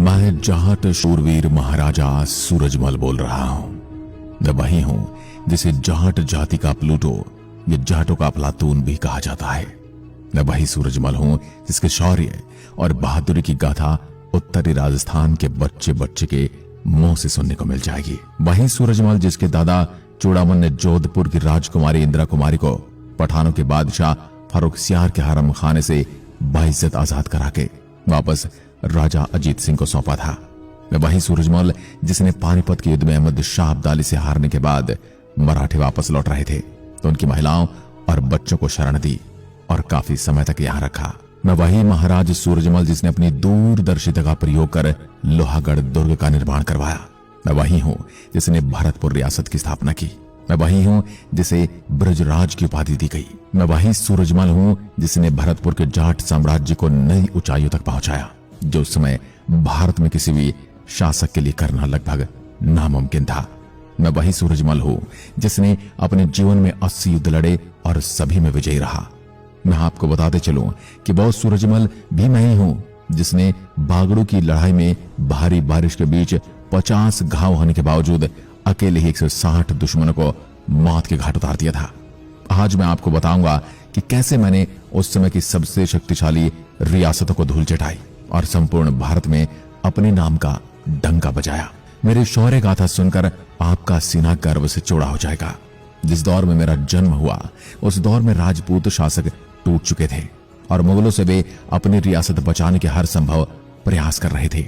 मैं जाट शूरवीर महाराजा सूरजमल बोल रहा हूं। मैं वही हूं जिसे जाट जाति का प्लूटो या जाटों का अफलातून भी कहा जाता है। मैं वही सूरजमल हूं जिसके शौर्य और बहादुरी की गाथा उत्तरी राजस्थान के बच्चे बच्चे के मुंह से सुनने को मिल जाएगी। वही सूरजमल जिसके दादा चूड़ामन ने जोधपुर की राजकुमारी इंदिरा कुमारी को पठानों के बादशाह फर्रुखसियार के हरम खाने से बाइज्जत आजाद करा के वापस राजा अजीत सिंह को सौंपा था। मैं वही सूरजमल जिसने पानीपत के युद्ध में अहमद शाह अब्दाली से हारने के बाद मराठे वापस लौट रहे थे तो उनकी महिलाओं और बच्चों को शरण दी और काफी समय तक यहां रखा। मैं वही महाराज सूरजमल जिसने अपनी दूरदर्शिता का प्रयोग कर लोहागढ़ दुर्ग का निर्माण करवाया। मैं वही हूं जिसने भरतपुर रियासत की स्थापना की। मैं वही हूं जिसे ब्रजराज की उपाधि दी गई। मैं वही सूरजमल हूं जिसने भरतपुर के जाट साम्राज्य को नई ऊंचाइयों तक पहुंचाया, जो उस समय भारत में किसी भी शासक के लिए करना लगभग नामुमकिन था। मैं वही सूरजमल हूं जिसने अपने जीवन में 80 युद्ध लड़े और सभी में विजयी रहा। मैं आपको बताते चलूं कि वो सूरजमल भी मैं ही हूं जिसने बागड़ू की लड़ाई में भारी बारिश के बीच 50 घाव होने के बावजूद अकेले ही 160 दुश्मनों को मौत के घाट उतार दिया था। आज मैं आपको बताऊंगा कि कैसे मैंने उस समय की सबसे शक्तिशाली रियासतों को धूल चटाई और संपूर्ण भारत में अपने नाम का डंका बजाया। मेरी शौर्य गाथा सुनकर आपका सीना गर्व से चौड़ा हो जाएगा। जिस दौर में मेरा जन्म हुआ उस दौर में राजपूत शासक टूट चुके थे और मुगलों से वे अपनी रियासत बचाने के हर संभव प्रयास कर रहे थे।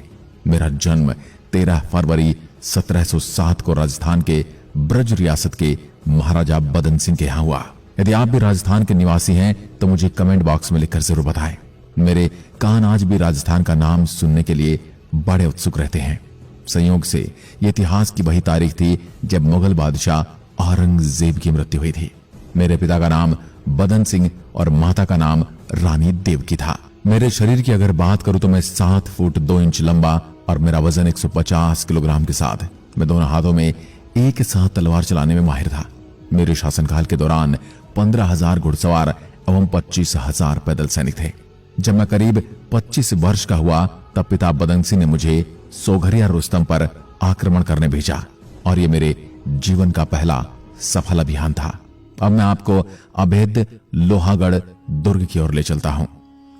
मेरा जन्म 13 फरवरी 1707 को राजस्थान के ब्रज रियासत के महाराजा बदन सिंह के यहां हुआ। यदि आप भी राजस्थान के निवासी हैं तो मुझे कमेंट बॉक्स में लिखकर जरूर बताएं। मेरे कान आज भी राजस्थान का नाम सुनने के लिए बड़े उत्सुक रहते हैं। संयोग से ये इतिहास की वही तारीख थी जब मुगल बादशाह औरंगजेब की मृत्यु हुई थी। मेरे पिता का नाम बदन सिंह और माता का नाम रानी देवकी था। मेरे शरीर की अगर बात करूं तो मैं 7 फुट 2 इंच लंबा और मेरा वजन 150 किलोग्राम के साथ मैं दोनों हाथों में एक साथ तलवार चलाने में माहिर था। मेरे शासनकाल के दौरान 15,000 घुड़सवार एवं 25,000 पैदल सैनिक थे। जब मैं करीब 25 वर्ष का हुआ तब पिता बदन सिंह ने मुझे सोघरिया रुस्तम पर आक्रमण करने भेजा और ये मेरे जीवन का पहला सफल अभियान था। अब मैं आपको अभेद्य लोहागढ़ दुर्ग की ओर ले चलता हूं।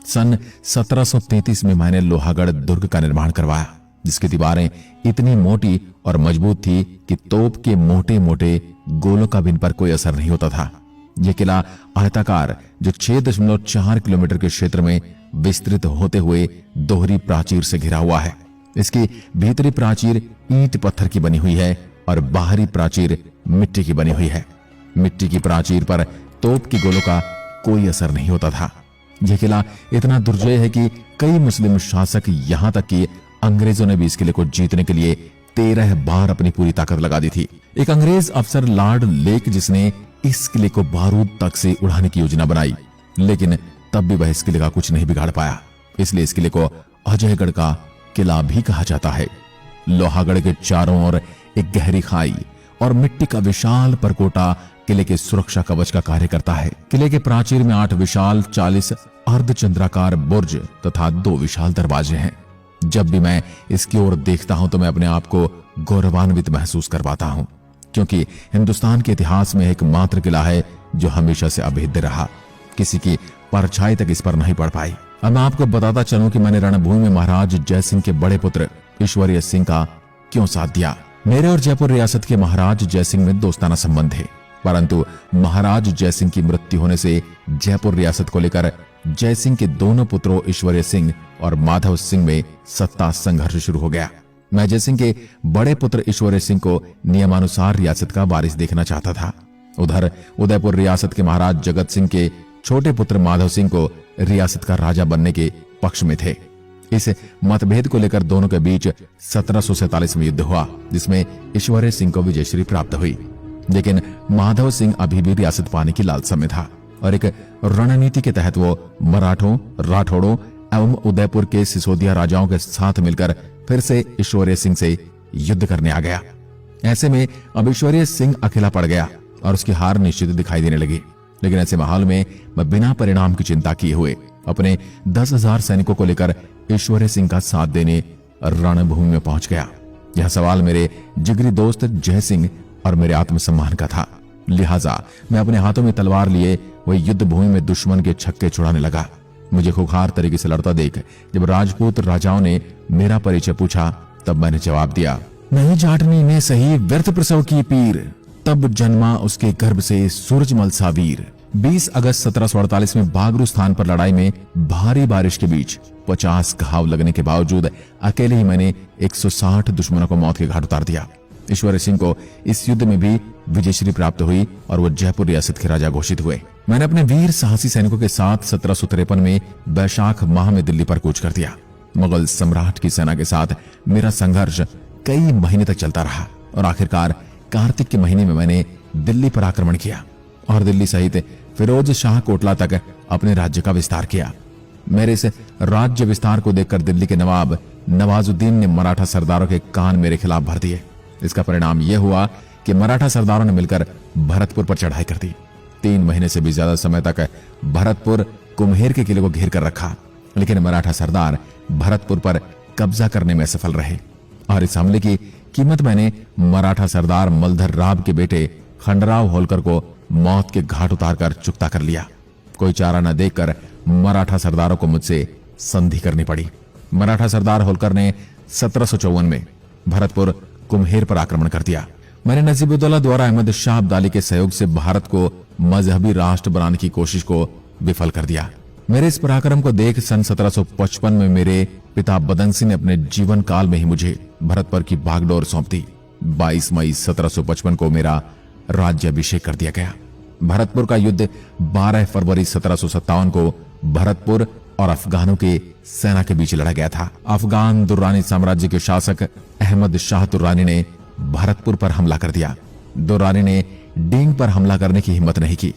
सन 1733 में मैंने लोहागढ़ दुर्ग का निर्माण करवाया, जिसकी दीवारें इतनी मोटी और मजबूत थी कि तोप के मोटे मोटे गोलों का भी इन पर कोई असर नहीं होता था। यह किला आयताकार जो 6.4 किलोमीटर के क्षेत्र में विस्तृत होते हुए दोहरी प्राचीर से घिरा हुआ है। इसकी भीतरी प्राचीर ईंट पत्थर की बनी हुई है और बाहरी प्राचीर मिट्टी की बनी हुई है। मिट्टी की प्राचीर पर तोप के गोलों का कोई असर नहीं होता था। यह किला इतना दुर्जय है कि कई मुस्लिम शासक यहां तक कि अंग्रेजों ने भी इस किले को जीतने के लिए 13 बार अपनी पूरी ताकत लगा दी थी। एक अंग्रेज अफसर लॉर्ड लेक जिसने इस किले को बारूद तक से उड़ाने की योजना बनाई, लेकिन तब भी वह इस किले का कुछ नहीं बिगाड़ पाया। इसलिए इस किले को अजयगढ़ का किला भी कहा जाता है। लोहागढ़ के चारों ओर एक गहरी खाई और मिट्टी का विशाल परकोटा किले के सुरक्षा कवच का कार्य करता है। किले के प्राचीर में 8 विशाल 40 अर्धचंद्राकार बुर्ज तथा 2 विशाल दरवाजे हैं। जब भी मैं इसकी ओर देखता हूं तो मैं अपने आप को गौरवान्वित महसूस कर पाता हूं, क्योंकि हिंदुस्तान के इतिहास में एकमात्र किला है जो हमेशा से अभेद्य रहा। किसी की परछाई तक इस पर नहीं पड़ पाई। अब मैं आपको बताता चलूं कि मैंने रणभूमि में महाराज जयसिंह के बड़े पुत्र ईश्वरीय सिंह का क्यों साथ दिया। मेरे और जयपुर रियासत के महाराज जयसिंह में दोस्ताना संबंध थे, परंतु महाराज जयसिंह की मृत्यु होने से जयपुर रियासत को लेकर जयसिंह के दोनों पुत्रों ईश्वरीय सिंह और माधव सिंह में सत्ता संघर्ष शुरू हो गया। मैं जयसिंह के बड़े पुत्र ईश्वरीय सिंह को नियमानुसार रियासत का वारिस देखना चाहता था। उधर उदयपुर रियासत के महाराज जगत सिंह के छोटे पुत्र माधव सिंह को रियासत का राजा बनने के पक्ष में थे। इस मतभेद को लेकर दोनों के बीच 1747 में युद्ध हुआ, जिसमें ईश्वरीय सिंह को विजयश्री प्राप्त हुई। लेकिन माधव सिंह अभी भी रियासत पाने की लालसा में था और एक रणनीति के तहत वो मराठों, राठौड़ों एवं उदयपुर के सिसोदिया राजाओं के साथ मिलकर फिर से ईश्वरीय सिंह से युद्ध करने आ गया। ऐसे में अब ईश्वरीय सिंह अकेला पड़ गया और उसकी हार निश्चित दिखाई देने लगी। लेकिन ऐसे माहौल में मैं बिना परिणाम की चिंता किए हुए अपने 10,000 सैनिकों को लेकर ईश्वरीय सिंह का साथ देने रणभूमि में पहुंच गया। यह सवाल मेरे जिगरी दोस्त जय सिंह और मेरे आत्मसम्मान का था, लिहाजा मैं अपने हाथों में तलवार लिए वही युद्ध भूमि में दुश्मन के छक्के छुड़ाने लगा। मुझे खुखार तरीके से लड़ता देख जब राजपूत राजाओं ने मेरा परिचय पूछा, तब मैंने जवाब दिया, नहीं जाटनी ने सही व्यर्थ प्रसव की पीर, तब जन्मा उसके गर्भ से सूरजमल सा वीर। 20 अगस्त 1748 में बागरू स्थान पर लड़ाई में भारी बारिश के बीच 50 घाव लगने के बावजूद अकेले ही मैंने 160 दुश्मनों को मौत के घाट उतार दिया। ईश्वर सिंह को इस युद्ध में भी विजयश्री प्राप्त हुई और वो जयपुर रियासत के राजा घोषित हुए। मैंने अपने वीर साहसी सैनिकों के साथ 1753 में बैशाख माह में दिल्ली पर कूच कर दिया। मुगल सम्राट की सेना के साथ मेरा संघर्ष कई महीने तक चलता रहा और आखिरकार कार्तिक के महीने में मैंने दिल्ली पर आक्रमण किया और दिल्ली सहित फिरोज शाह कोटला तक अपने राज्य का विस्तार किया। मेरे इस राज्य विस्तार को देखकर दिल्ली के नवाब नवाजुद्दीन ने मराठा सरदारों के कान मेरे खिलाफ भर दिए। इसका परिणाम यह हुआ कि मराठा सरदारों ने मिलकर भरतपुर पर चढ़ाई कर दी। 3 महीने से भी ज्यादा समय तक भरतपुर कुम्हेर के किले को घेर कर रखा, लेकिन मराठा सरदार भरतपुर पर कब्जा करने में सफल रहे और इस हमले की कीमत मैंने मराठा सरदार मलधर राव के बेटे खंडराव होलकर को मौत के घाट उतारकर चुकता कर लिया। कोई चारा न देखकर मराठा सरदारों को मुझसे संधि करनी पड़ी। मराठा सरदार होलकर ने 1754 में भरतपुर कुम्हेर पर आक्रमण कर दिया। मैंने नजीबुद्दौला द्वारा अहमद शाह अब्दाली के सहयोग से भारत को मजहबी राष्ट्र बनाने की कोशिश को विफल कर दिया। मेरे इस पराक्रम को देख सन 1755 में मेरे पिता बदन सिंह ने अपने जीवन काल में ही मुझे भरतपुर की बागडोर सौंप दी। 22 मई 1755 को मेरा राज्याभिषेक कर दिया गया। भरतपुर का युद्ध 12 फरवरी 1757 को भरतपुर और अफगानों के सेना के बीच लड़ा गया था। अफगान दुर्रानी साम्राज्य के शासक अहमद शाह दुर्रानी ने भरतपुर पर हमला कर दिया। दुर्रानी ने डींग पर हमला करने की हिम्मत नहीं की।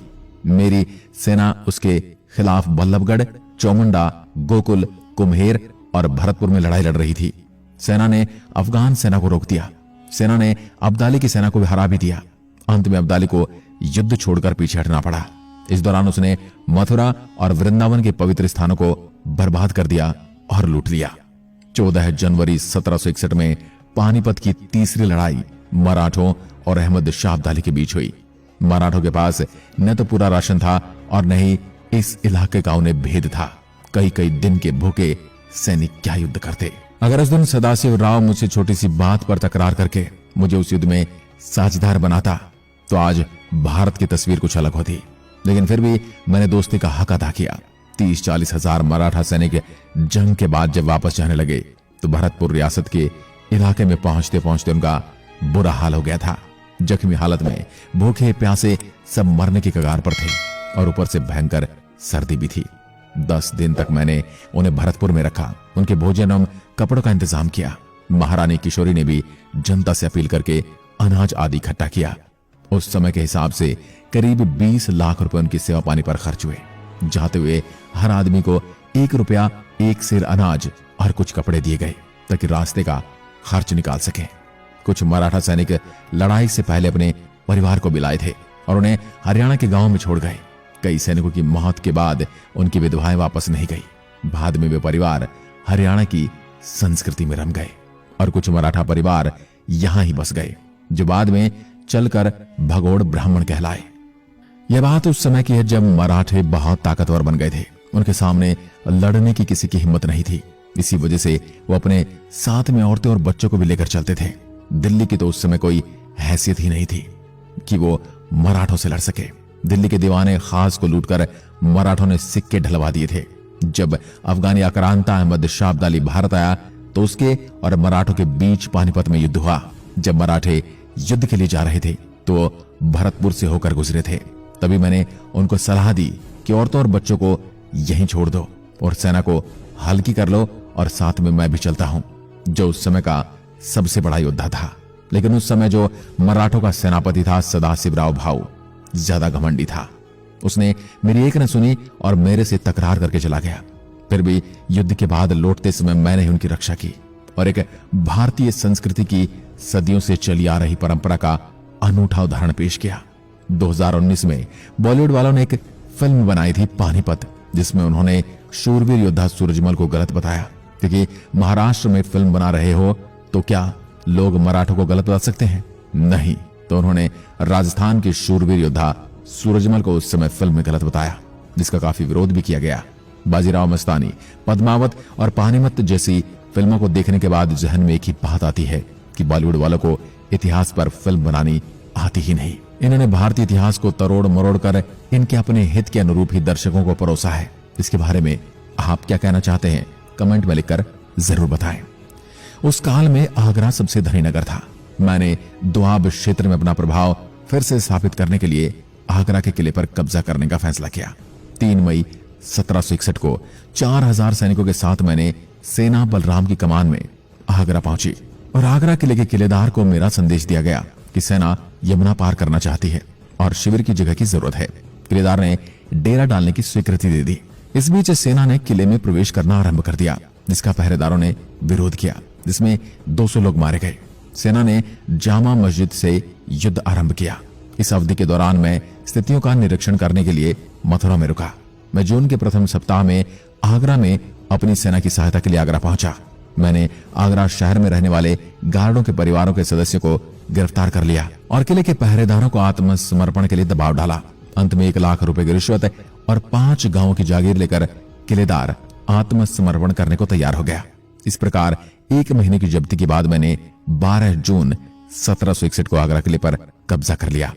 मेरी सेना उसके खिलाफ बल्लभगढ़, चौमुंडा, गोकुल, कुम्हेर और भरतपुर में लड़ाई लड़ रही थी। सेना ने अफगान सेना को रोक दिया। सेना ने अब्दाली की सेना को भी हरा भी दिया। अंत में अब्दाली को युद्ध छोड़कर पीछे हटना पड़ा। इस दौरान उसने मथुरा और वृंदावन के पवित्र स्थानों को बर्बाद कर दिया और लूट लिया। 14 जनवरी 1761 में पानीपत की तीसरी लड़ाई मराठों और अहमद शाह अब्दाली के बीच हुई। मराठों के पास न तो पूरा राशन था और न ही इस इलाके का उन्हें भेद था। कई कई दिन के भूखे सैनिक क्या युद्ध करते। अगर उस दिन सदाशिव राव मुझसे छोटी सी बात पर तकरार करके मुझे उस युद्ध में साझेदार बनाता तो आज भारत की तस्वीर कुछ अलग होती, लेकिन फिर भी मैंने दोस्ती का हक अदा किया। 30-40 हजार मराठा सैनिक जंग के बाद जब वापस जाने लगे तो भरतपुर रियासत के इलाके में पहुंचते पहुंचते उनका बुरा हाल हो गया था। जख्मी हालत में भूखे प्यासे सब मरने की कगार पर थे और ऊपर से भयंकर सर्दी भी थी। 10 दिन तक मैंने उन्हें भरतपुर में रखा। उनके भोजन एवं कपड़ों का इंतजाम किया। महारानी किशोरी ने भी जनता से अपील करके अनाज आदि इकट्ठा किया। उस समय के हिसाब से करीब 20 लाख रुपए उनकी सेवा पानी पर खर्च हुए। जाते हुए हर आदमी को 1 रुपया, 1 सेर अनाज और कुछ कपड़े दिए गए ताकि रास्ते का खर्च निकाल सके। कुछ मराठा सैनिक लड़ाई से पहले अपने परिवार को बिलाए थे और उन्हें हरियाणा के गांव में छोड़ गए। कई सैनिकों की मौत के बाद उनकी विधवाएं वापस नहीं गई। बाद में वे परिवार हरियाणा की संस्कृति में रम गए और कुछ मराठा परिवार यहां ही बस गए, जो बाद में चलकर भगोड़ ब्राह्मण कहलाए। यह बात उस समय की है जब मराठे बहुत ताकतवर बन गए थे। उनके सामने लड़ने की किसी की हिम्मत नहीं थी। इसी वजह से वो अपने साथ में औरतें और बच्चों को भी लेकर चलते थे। दिल्ली की तो उस समय कोई हैसियत ही नहीं थी कि वो मराठों से लड़ सके। दिल्ली के दीवाने खास को लूटकर मराठों ने सिक्के ढलवा दिए थे। जब अफगानी आक्रांता अहमद शाह अब्दाली भारत आया तो उसके और मराठों के बीच पानीपत में युद्ध हुआ। जब मराठे युद्ध के लिए जा रहे थे तो भरतपुर से होकर गुजरे थे। तभी मैंने उनको सलाह दी कि औरतों और बच्चों को यहीं छोड़ दो और सेना को हल्की कर लो और साथ में मैं भी चलता हूं, जो उस समय का सबसे बड़ा योद्धा था। लेकिन उस समय जो मराठों का सेनापति था सदाशिव राव भाऊ ज्यादा घमंडी था। उसने मेरी एक न सुनी और मेरे से तकरार करके चला गया। फिर भी युद्ध के बाद लौटते समय मैंने ही उनकी रक्षा की और एक भारतीय संस्कृति की सदियों से चली आ रही परंपरा का अनूठा उदाहरण पेश किया। 2019 में बॉलीवुड वालों ने एक फिल्म बनाई थी पानीपत, जिसमें उन्होंने शूरवीर योद्धा सूरजमल को गलत बताया क्योंकि महाराष्ट्र में फिल्म बना रहे हो तो क्या लोग मराठों को गलत बता सकते हैं? नहीं। तो उन्होंने राजस्थान के शूरवीर योद्धा सूरजमल को उस समय फिल्म में गलत बताया, जिसका काफी विरोध भी किया गया। बाजीराव मस्तानी, पद्मावत और पानीपत जैसी फिल्मों को देखने के बाद जहन में एक ही बात आती है कि बॉलीवुड वालों को इतिहास पर फिल्म बनानी आती ही नहीं। इन्होंने भारतीय इतिहास को तरोड़ मरोड़ कर इनके अपने हित के अनुरूप ही दर्शकों को परोसा है। इसके बारे में आप क्या कहना चाहते हैं? कमेंट में लिखकर जरूर बताएं। उस काल में आगरा सबसे धनी नगर था। मैंने दोआब क्षेत्र में अपना प्रभाव फिर से स्थापित करने के लिए आगरा के किले पर कब्जा करने का फैसला किया। 3 मई 1761 को 4000 सैनिकों के साथ मैंने सेना बलराम की कमान में आगरा पहुंची और आगरा किले के किलेदार को मेरा संदेश दिया गया कि सेना यमुना पार करना चाहती है और शिविर की जगह की जरूरत है। किलेदार ने डेरा डालने की स्वीकृति दे दी। इस बीच सेना ने किले में प्रवेश करना आरंभ कर दिया, जिसका पहरेदारों ने विरोध किया, जिसमें 200 लोग मारे गए। सेना ने जामा मस्जिद से युद्ध आरंभ किया। इस अवधि के दौरान मैं स्थितियों का निरीक्षण करने के लिए मथुरा में रुका। मैं जून के प्रथम सप्ताह में आगरा में अपनी सेना की सहायता के लिए आगरा पहुंचा। मैंने आगरा शहर में रहने वाले गार्डों के परिवारों के सदस्यों को गिरफ्तार कर लिया और किले के पहरेदारों को आत्मसमर्पण के लिए दबाव डाला। अंत में 1 लाख रुपए की रिश्वत और 5 गांवों की जागीर लेकर किलेदार आत्मसमर्पण करने को तैयार हो गया। इस प्रकार 1 महीने की जब्ती के बाद मैंने 12 जून 1761 को आगरा किले पर कब्जा कर लिया।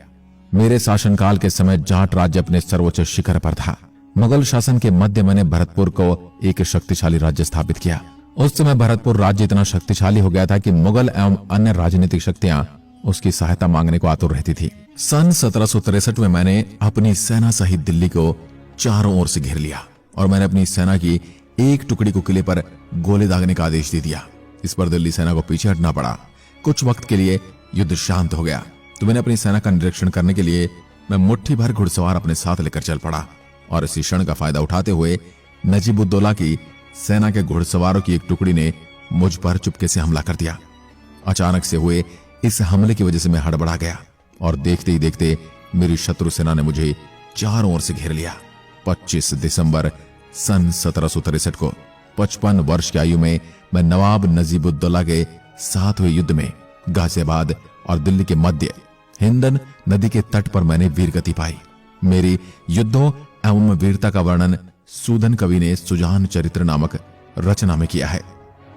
मेरे शासनकाल के समय जाट राज्य अपने सर्वोच्च शिखर पर था। मुगल शासन के मध्य मैंने भरतपुर को एक शक्तिशाली राज्य स्थापित किया। उस समय भरतपुर राज्य इतना शक्तिशाली हो गया था कि मुगल एवं अन्य राजनीतिक शक्तियां उसकी सहायता मांगने को आतुर रहती थी। सन 1763 में मैंने अपनी सेना सहित दिल्ली को चारों ओर से घेर लिया और मैंने अपनी सेना की एक टुकड़ी को किले पर गोले दागने का आदेश दे दिया। इस पर दिल्ली सेना को पीछे हटना पड़ा। कुछ वक्त के लिए युद्ध शांत हो गया तो मैंने अपनी सेना का निरीक्षण करने के लिए मैं मुट्ठी भर घुड़सवार अपने साथ लेकर चल पड़ा और इसी क्षण का फायदा उठाते हुए नजीबुद्दौला की सेना के घुड़सवारों की एक टुकड़ी ने मुझ पर चुपके से हमला कर दिया। अचानक से हुए इस हमले की वजह से मैं हड़बड़ा गया और देखते ही देखते मेरी शत्रु सेना ने मुझे चारों ओर से घेर लिया। 25 दिसंबर सन 1763 को 55 वर्ष की आयु में मैं नवाब नजीबुद्दौला के साथ हुए युद्ध में गाजियाबाद और दिल्ली के मध्य हिंदन नदी के तट पर मैंने वीरगति पाई। मेरी युद्धों एवं वीरता का वर्णन सूदन कवि ने सुजान चरित्र नामक रचना में किया है।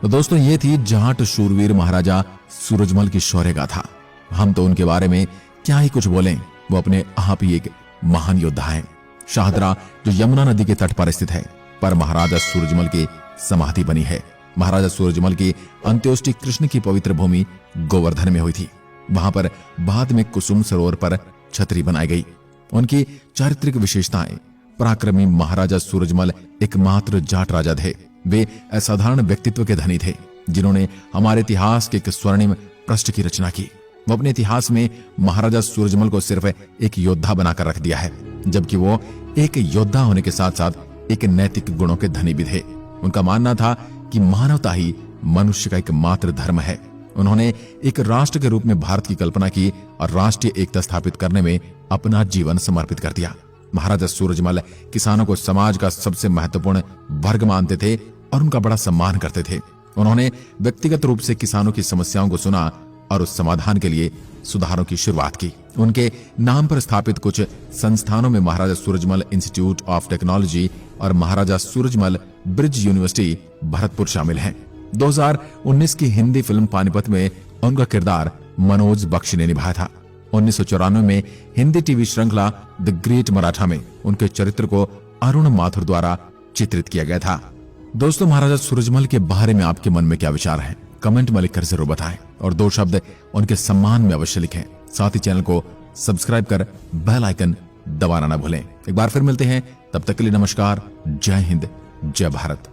तो दोस्तों, ये थी जाट शूरवीर महाराजा सूरजमल की शौर्य गाथा। हम तो उनके बारे में क्या ही कुछ बोलें, वो अपने आप ही एक महान योद्धा हैं। शाहदरा जो यमुना नदी के तट पर स्थित है, पर महाराजा सूरजमल की समाधि बनी है। महाराजा सूरजमल की अंत्योष्टि कृष्ण की पवित्र भूमि गोवर्धन में हुई थी। वहां पर बाद में कुसुम सरोवर पर छतरी बनाई गई। उनकी चारित्रिक विशेषताएं: पराक्रमी महाराजा सूरजमल एकमात्र जाट राजा थे। वे असाधारण व्यक्तित्व के धनी थे जिन्होंने हमारे इतिहास के एक स्वर्णिम पृष्ठ की रचना की। वो अपने इतिहास में महाराजा सूरजमल को सिर्फ एक योद्धा बनाकर रख दिया है, जबकि वो एक योद्धा होने के साथ साथ एक नैतिक गुणों के धनी भी थे। उनका मानना था कि मानवता ही मनुष्य का एकमात्र धर्म है। उन्होंने एक राष्ट्र के रूप में भारत की कल्पना की और राष्ट्रीय एकता स्थापित करने में अपना जीवन समर्पित कर दिया। महाराजा सूरजमल किसानों को समाज का सबसे महत्वपूर्ण वर्ग मानते थे और उनका बड़ा सम्मान करते थे। उन्होंने व्यक्तिगत रूप से किसानों की समस्याओं को सुना और उस समाधान के लिए सुधारों की शुरुआत की। उनके नाम पर स्थापित कुछ संस्थानों में महाराजा सूरजमल इंस्टीट्यूट ऑफ टेक्नोलॉजी और महाराजा सूरजमल ब्रिज यूनिवर्सिटी भरतपुर शामिल हैं। 2019 की हिंदी फिल्म पानीपत में उनका किरदार मनोज बख्शी ने निभाया था। 1994 में हिंदी टीवी श्रृंखला द ग्रेट मराठा में उनके चरित्र को अरुण माथुर द्वारा चित्रित किया गया था। दोस्तों, महाराजा सूरजमल के बारे में आपके मन में क्या विचार है? कमेंट में लिखकर जरूर बताएं और 2 शब्द उनके सम्मान में अवश्य लिखें। साथ ही चैनल को सब्सक्राइब कर बेल आइकन दबाना ना भूलें। एक बार फिर मिलते हैं, तब तक के लिए नमस्कार। जय हिंद, जय भारत।